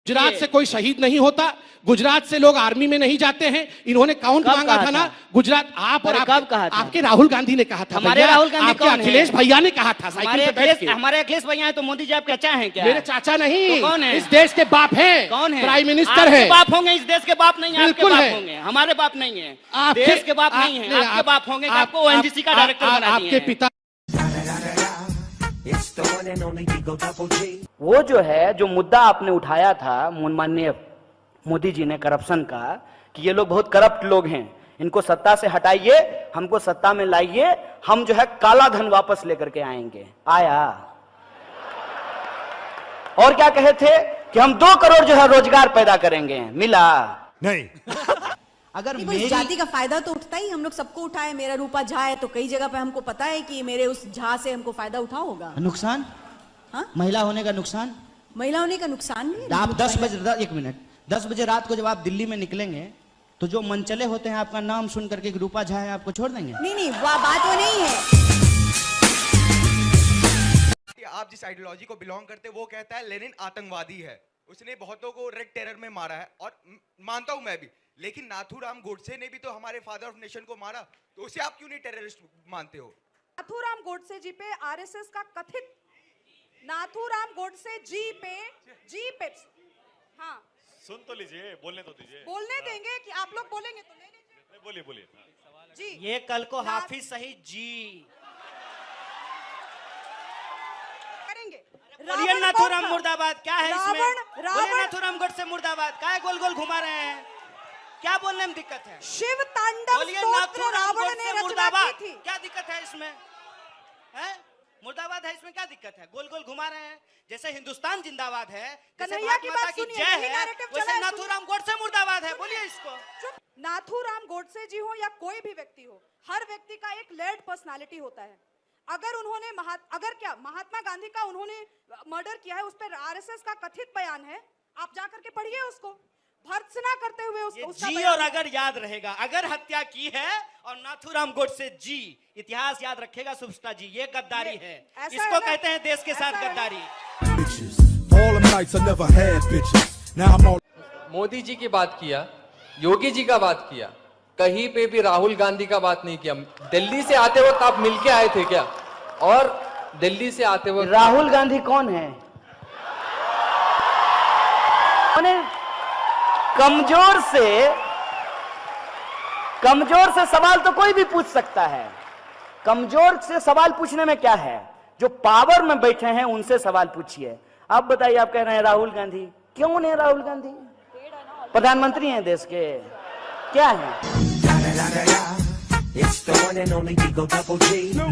गुजरात से कोई शहीद नहीं होता, गुजरात से लोग आर्मी में नहीं जाते हैं। इन्होंने काउंट मांगा था ना गुजरात, आप और आपके राहुल गांधी ने कहा था। हमारे राहुल गांधी आपके अखिलेश भैया ने कहा था साइकिल पे बैठ के। हमारे अखिलेश भैया है तो मोदी जी आपके चाचा हैं क्या? मेरे चाचा नहीं, तो कौन है? इस देश के बाप हैं। कौन है? प्राइम मिनिस्टर है। बाप होंगे, इस देश के बाप नहीं है। आपके बिल्कुल बाप है। होंगे, हमारे बाप नहीं है। आपके देश के बाप नहीं है, आपके बाप होंगे। आपको ओएनजीसी का डायरेक्टर बना दिए आपके पिता। वो जो है, जो मुद्दा आपने उठाया था माननीय मोदी जी ने करप्शन का, कि ये लोग बहुत करप्ट लोग हैं, इनको सत्ता से हटाइए, हमको सत्ता में लाइए, हम जो है काला धन वापस लेकर के आएंगे। आया। और क्या कहे थे कि हम 2 करोड़ जो है रोजगार पैदा करेंगे, मिला नहीं। अगर मेरी जाति का फायदा तो उठता ही, हम लोग सबको उठाए। मेरा रूपा झा है तो कई जगह पे हमको पता है कि मेरे उस झा से हमको फायदा उठा होगा। नुकसान? हाँ? महिला होने का नुकसान? महिला होने का नुकसान नहीं। आप 10 बजे, 1 मिनट, 10 बजे रात को जब आप दिल्ली में निकलेंगे तो जो मनचले होते हैं आपका नाम सुन करके रूपा झा है, आपको छोड़ देंगे? नहीं, वो बात वो नहीं है। आप जिस आइडियोलॉजी को बिलोंग करते हैं वो कहता है लेनिन आतंकवादी है, उसने बहुतों को रेड टेरर में मारा है, और मानता हूं मैं भी, लेकिन नाथूराम गोडसे ने भी तो हमारे फादर ऑफ नेशन को मारा, तो उसे आप क्यों नहीं टेररिस्ट मानते हो? नाथूराम गोडसे जी पे आरएसएस का कथित, नाथूराम गोडसे जी पे हाँ, सुन तो लीजिए, बोलने तो दीजिए। बोलने देंगे कि आप लोग बोलेंगे तो ले लीजिए। बोलिए बोलिए जी। ये कल को हाफिज सही जी करेंगे। बोलिए नाथूराम मुर्दाबाद। क्या है इसमें? रावण बोलिए नाथूराम गोडसे मुर्दाबाद। क्या है गोल गोल घुमा रहे हैं? क्या बोलने में दिक्कत है? शिव तांडव बोलिए स्तोत्र नाथूराम रावण ने गोडसे रचना मुर्दाबाद। की थी। क्या दिक्कत है इसमें? है मुर्दाबाद है, इसमें क्या दिक्कत है? गोल गोल घुमा रहे हैं। जैसे हिंदुस्तान जिंदाबाद है, जैसे कन्हैया की भारत माता बात की सुनिए, जय यही है, narrative चला वैसे है, नाथूराम गोडसे मुर्दाबाद है। बोलिए इसको। चुप। नाथूराम गोडसे जी हो या कोई भी व्यक्ति हो, हर व्यक्ति का एक लेड पर्सनालिटी होता है। अगर उन्होंने महात्मा गांधी का उन्होंने मर्डर किया है, उस पर आरएसएस का कथित बयान है, आप जाकर के पढ़िए उसको, भर्त्सना करते हुए उसको। जी और अगर याद रहेगा, अगर हत्या की है और नाथूराम गोडसे जी, इतिहास याद रखेगा सुपस्टार जी, ये गद्दारी है। इसको कहते हैं देश के साथ गद्दारी। मोदी जी की बात किया, योगी जी का बात किया, कहीं पे भी राहुल गांधी का बात नहीं किया। दिल्ली से आते वक्त आप मिलके आए थे क्या? और दिल्ली से आते वक्त राहुल गांधी कौन है? कमजोर से सवाल तो कोई भी पूछ सकता है। कमजोर से सवाल पूछने में क्या है? जो पावर में बैठे हैं उनसे सवाल पूछिए। आप बताइए, आप कह रहे हैं राहुल गांधी, क्यों नहीं? राहुल गांधी प्रधानमंत्री हैं देश के, क्या है?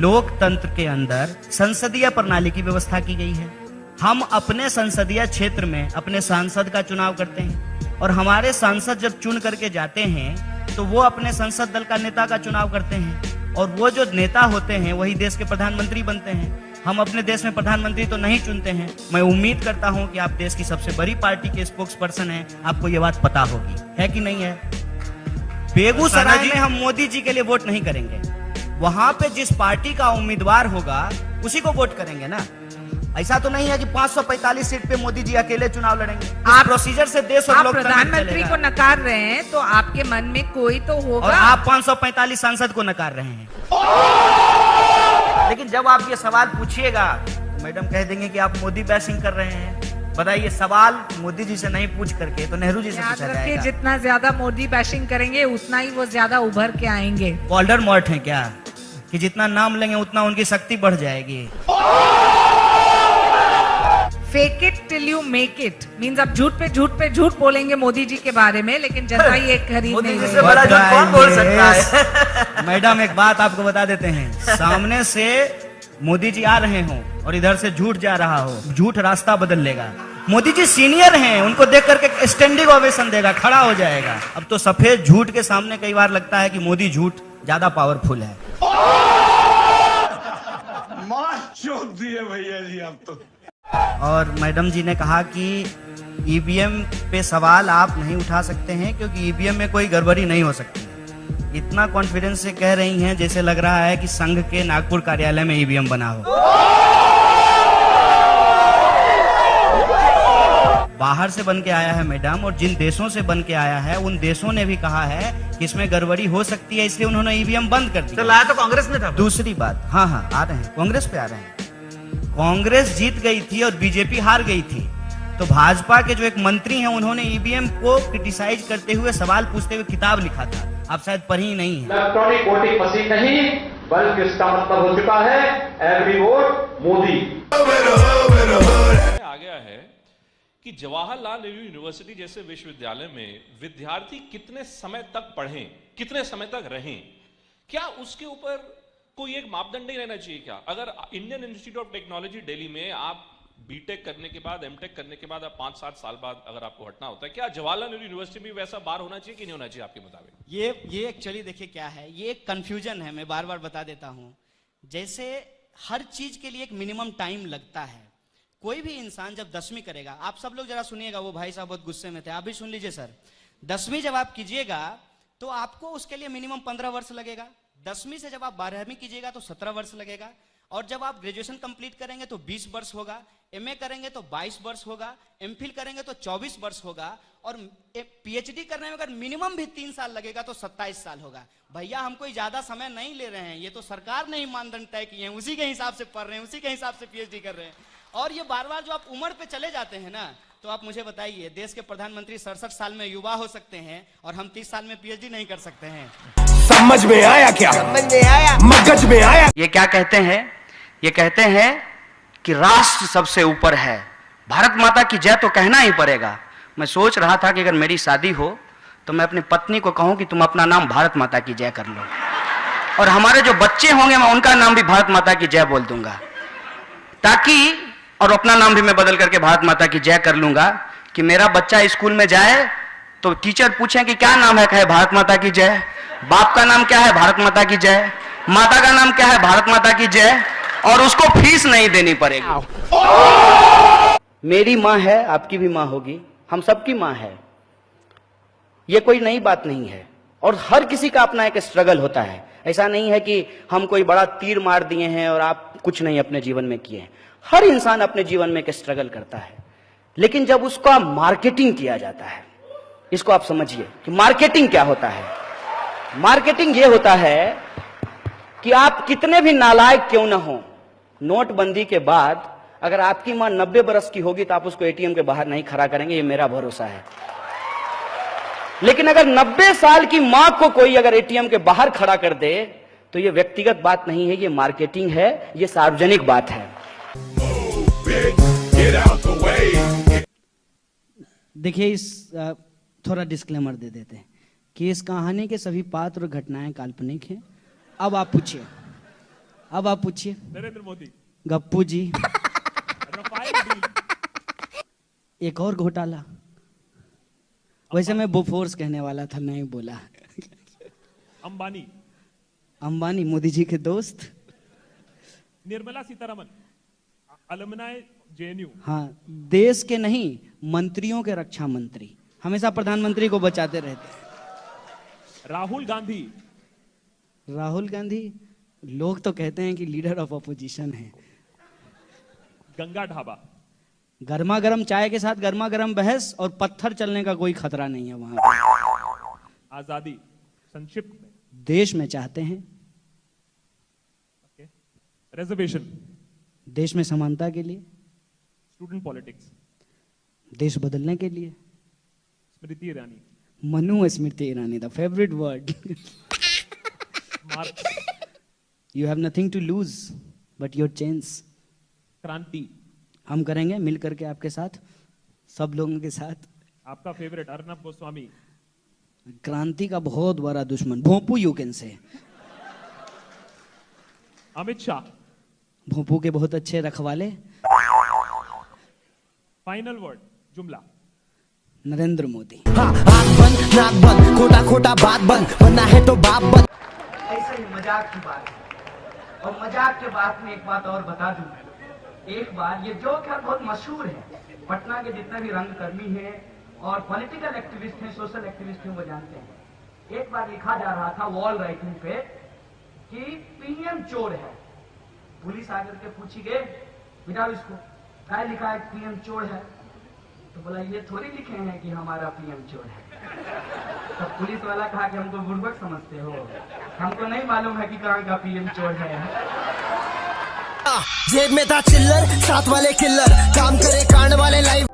लोकतंत्र के अंदर संसदीय प्रणाली की व्यवस्था की गई है। हम अपने संसदीय क्षेत्र में अपने सांसद का चुनाव करते हैं, और हमारे सांसद जब चुन करके जाते हैं तो वो अपने संसद दल का नेता का चुनाव करते हैं, और वो जो नेता होते हैं वही देश के प्रधानमंत्री बनते हैं। हम अपने देश में प्रधानमंत्री तो नहीं चुनते हैं। मैं उम्मीद करता हूं कि आप देश की सबसे बड़ी पार्टी के स्पोक्स पर्सन हैं, आपको ये बात पता होगी, है कि नहीं है? बेगूसराय में हम मोदी जी के लिए वोट नहीं करेंगे, वहां पे जिस पार्टी का उम्मीदवार होगा उसी को वोट करेंगे ना। ऐसा तो नहीं है कि 545 सीट पे मोदी जी अकेले चुनाव लड़ेंगे। आप प्रोसीजर से देश और लोकतंत्र प्रधानमंत्री को नकार रहे हैं तो आपके मन में कोई तो होगा, और आप 545 सांसद को नकार रहे हैं। लेकिन जब आप ये सवाल पूछिएगा तो मैडम कह देंगे कि आप मोदी बैशिंग कर रहे हैं। बताइए, सवाल मोदी जी से नहीं पूछ करके तो नेहरू जी से पूछा जाएगा। जितना ज्यादा मोदी बैशिंग करेंगे उतना ही वो ज्यादा उभर के आएंगे। वोल्डरमॉर्ट है क्या कि जितना नाम लेंगे उतना उनकी शक्ति बढ़ जाएगी? Fake it till you make it means आप झूठ पे झूठ बोलेंगे मोदी जी के बारे में, लेकिन जनता ये खरीद नहीं रही। बड़ा झूठ कौन बोल सकता है? मैडम एक बात आपको बता देते हैं, सामने से मोदी जी आ रहे हों और इधर से झूठ जा रहा हो, झूठ रास्ता बदल लेगा। मोदी जी सीनियर हैं, उनको देख करके स्टैंडिंग ओवेशन देगा, खड़ा हो जाएगा। अब तो सफेद झूठ के सामने कई बार लगता है कि मोदी झूठ ज्यादा पावरफुल है। भैया जी आप तो। और मैडम जी ने कहा कि ईवीएम पे सवाल आप नहीं उठा सकते हैं क्योंकि ईवीएम में कोई गड़बड़ी नहीं हो सकती। इतना कॉन्फिडेंस से कह रही हैं जैसे लग रहा है कि संघ के नागपुर कार्यालय में ईवीएम बना हो। बाहर से बन के आया है मैडम, और जिन देशों से बन के आया है उन देशों ने भी कहा है कि इसमें गड़बड़ी हो सकती है, इसलिए उन्होंने ईवीएम बंद कर दिया। लाया तो कांग्रेस ने था। दूसरी बात, हाँ आ रहे हैं, कांग्रेस पे आ रहे हैं। कांग्रेस जीत गई थी और बीजेपी हार गई थी, तो भाजपा के जो एक मंत्री हैं उन्होंने ईवीएम को क्रिटिसाइज करते हुए, सवाल पूछते हुए किताब लिखा था, आप शायद पढ़ी ही नहीं है। इलेक्ट्रॉनिक वोटिंग मशीन नहीं, बल्कि इसका मतलब हो चुका है एवरी वोट मोदी। आ गया है कि जवाहरलाल नेहरू यूनिवर्सिटी जैसे विश्वविद्यालय में विद्यार्थी कितने समय तक पढ़ें, कितने समय तक रहें, क्या उसके ऊपर कोई एक मापदंड नहीं रहना चाहिए क्या? अगर Indian institute of technology Delhi में आप बीटेक करने के बाद, एमटेक करने के बाद, आप 5-7 साल बाद अगर आपको हटना होता है, क्या जवाहरलाल नेहरू यूनिवर्सिटी में वैसा बार होना चाहिए कि नहीं होना चाहिए आपके मुताबिक? ये एक्चुअली देखिए क्या है, ये एक कंफ्यूजन है, मैं बार बार बता देता हूं। जैसे हर चीज के लिए एक मिनिमम टाइम लगता है। कोई भी इंसान जब 10वीं करेगा, आप सब लोग जरा सुनिएगा, वो भाई साहब बहुत गुस्से में थे, आप भी सुन लीजिए सर। 10वीं जब आप कीजिएगा तो आपको उसके लिए मिनिमम 15 वर्ष लगेगा। 10वीं से जब आप 12वीं कीजिएगा तो 17 वर्ष लगेगा, और जब आप ग्रेजुएशन कंप्लीट करेंगे तो 20 वर्ष होगा, एमए करेंगे तो 22 वर्ष होगा, एमफिल करेंगे तो 24 वर्ष होगा, और पीएचडी करने में अगर मिनिमम भी 3 साल लगेगा तो 27 साल होगा। भैया हम कोई ज्यादा समय नहीं ले रहे हैं, ये तो सरकार ने ही मानदंड तय किए हैं, उसी के हिसाब से पढ़ रहे हैं, उसी के हिसाब से पीएचडी कर रहे हैं। और ये बार बार जो आप उम्र पे चले जाते हैं ना, तो आप मुझे बताइए, देश के प्रधानमंत्री 67 साल में युवा हो सकते हैं और हम 30 साल में पीएचडी नहीं कर सकते हैं। समझ में आया क्या? समझ में आया, मगज में आया। ये क्या कहते हैं? ये कहते हैं कि राष्ट्र सबसे ऊपर है, भारत माता की जय तो कहना ही पड़ेगा। मैं सोच रहा था कि अगर मेरी शादी हो तो मैं अपनी पत्नी को कहूं कि तुम अपना नाम भारत माता की जय कर लो, और हमारे जो बच्चे होंगे मैं उनका नाम भी भारत माता की जय बोल दूंगा, ताकि, और अपना नाम भी मैं बदल करके भारत माता की जय कर लूंगा, कि मेरा बच्चा स्कूल में जाए तो टीचर पूछे कि क्या नाम है, कहे भारत माता की जय। बाप का नाम क्या है? भारत माता की जय। माता का नाम क्या है? भारत माता की जय। और उसको फीस नहीं देनी पड़ेगी। मेरी माँ है, आपकी भी माँ होगी, हम सबकी माँ है, ये कोई नई बात नहीं है। और हर किसी का अपना एक स्ट्रगल होता है, ऐसा नहीं है कि हम कोई बड़ा तीर मार दिए हैं और आप कुछ नहीं अपने जीवन में किए हैं। हर इंसान अपने जीवन में एक स्ट्रगल करता है, लेकिन जब उसका मार्केटिंग किया जाता है, इसको आप समझिए कि मार्केटिंग क्या होता है। मार्केटिंग ये होता है कि आप कितने भी नालायक क्यों ना हो, नोटबंदी के बाद अगर आपकी मां 90 बरस की होगी तो आप उसको एटीएम के बाहर नहीं खड़ा करेंगे, ये मेरा भरोसा है। लेकिन अगर 90 साल की मां को कोई अगर एटीएम के बाहर खड़ा कर दे तो ये व्यक्तिगत बात नहीं है, ये मार्केटिंग है, ये सार्वजनिक बात है। देखिए, इस थोड़ा डिस्क्लेमर दे देते हैं कि इस कहानी के सभी पात्र और घटनाएं काल्पनिक हैं। अब आप पूछिए, नरेंद्र मोदी, गप्पू जी, एक और घोटाला, वैसे मैं बोफोर्स कहने वाला था, नहीं बोला। अंबानी मोदी जी के दोस्त। Nirmala Sitharaman, alumni JNU. हाँ, देश के नहीं, मंत्रियों के रक्षा मंत्री, हमेशा प्रधानमंत्री को बचाते रहते हैं। राहुल गांधी, लोग तो कहते हैं कि लीडर ऑफ अपोजिशन है। गंगा ढाबा, गर्मा गर्म चाय के साथ गर्मा गर्म बहस, और पत्थर चलने का कोई खतरा नहीं है वहां। आजादी, संक्षिप्त में, देश में चाहते हैं। रिजर्वेशन, देश में समानता के लिए। स्टूडेंट पॉलिटिक्स, देश बदलने के लिए। Smriti Irani, Manu Smriti Irani, the favourite word. You have nothing to lose but your chance. क्रांति, हम करेंगे मिल करके आपके साथ, सब लोगों के साथ। आपका फेवरेट अर्नब गोस्वामी। क्रांति का बहुत बड़ा दुश्मन, भोंपू you can say. Amit Shah, भोंपू के बहुत अच्छे रखवाले। फाइनल वर्ड, जुमला, नरेंद्र मोदी। आँख बंद नाक बंद, खोटा खोटा बात बंद, बनना है तो बाप बंद। ऐसे ही मजाक की बात है, और मजाक के बाद में एक बात और बता दूं। एक बार ये जोक है, बहुत मशहूर है, पटना के जितने भी रंगकर्मी हैं और पॉलिटिकल एक्टिविस्ट हैं, सोशल एक्टिविस्ट हैं, वो जानते हैं। एक बार लिखा जा रहा था वॉल राइटिंग पे कि पीएम चोर है। पुलिस आकर के पूछी गए, मिटाओ इसको, क्या लिखा है पीएम चोर है? तो बोला ये थोड़ी लिखे हैं कि हमारा पीएम चोर है। तब पुलिस वाला कहा कि हमको बुर्बक समझते हो, हमको नहीं मालूम है कि कहाँ का पीएम चोर है। जेब में था चिल्लर, साथ वाले किल्लर, काम करे कांड वाले लाइव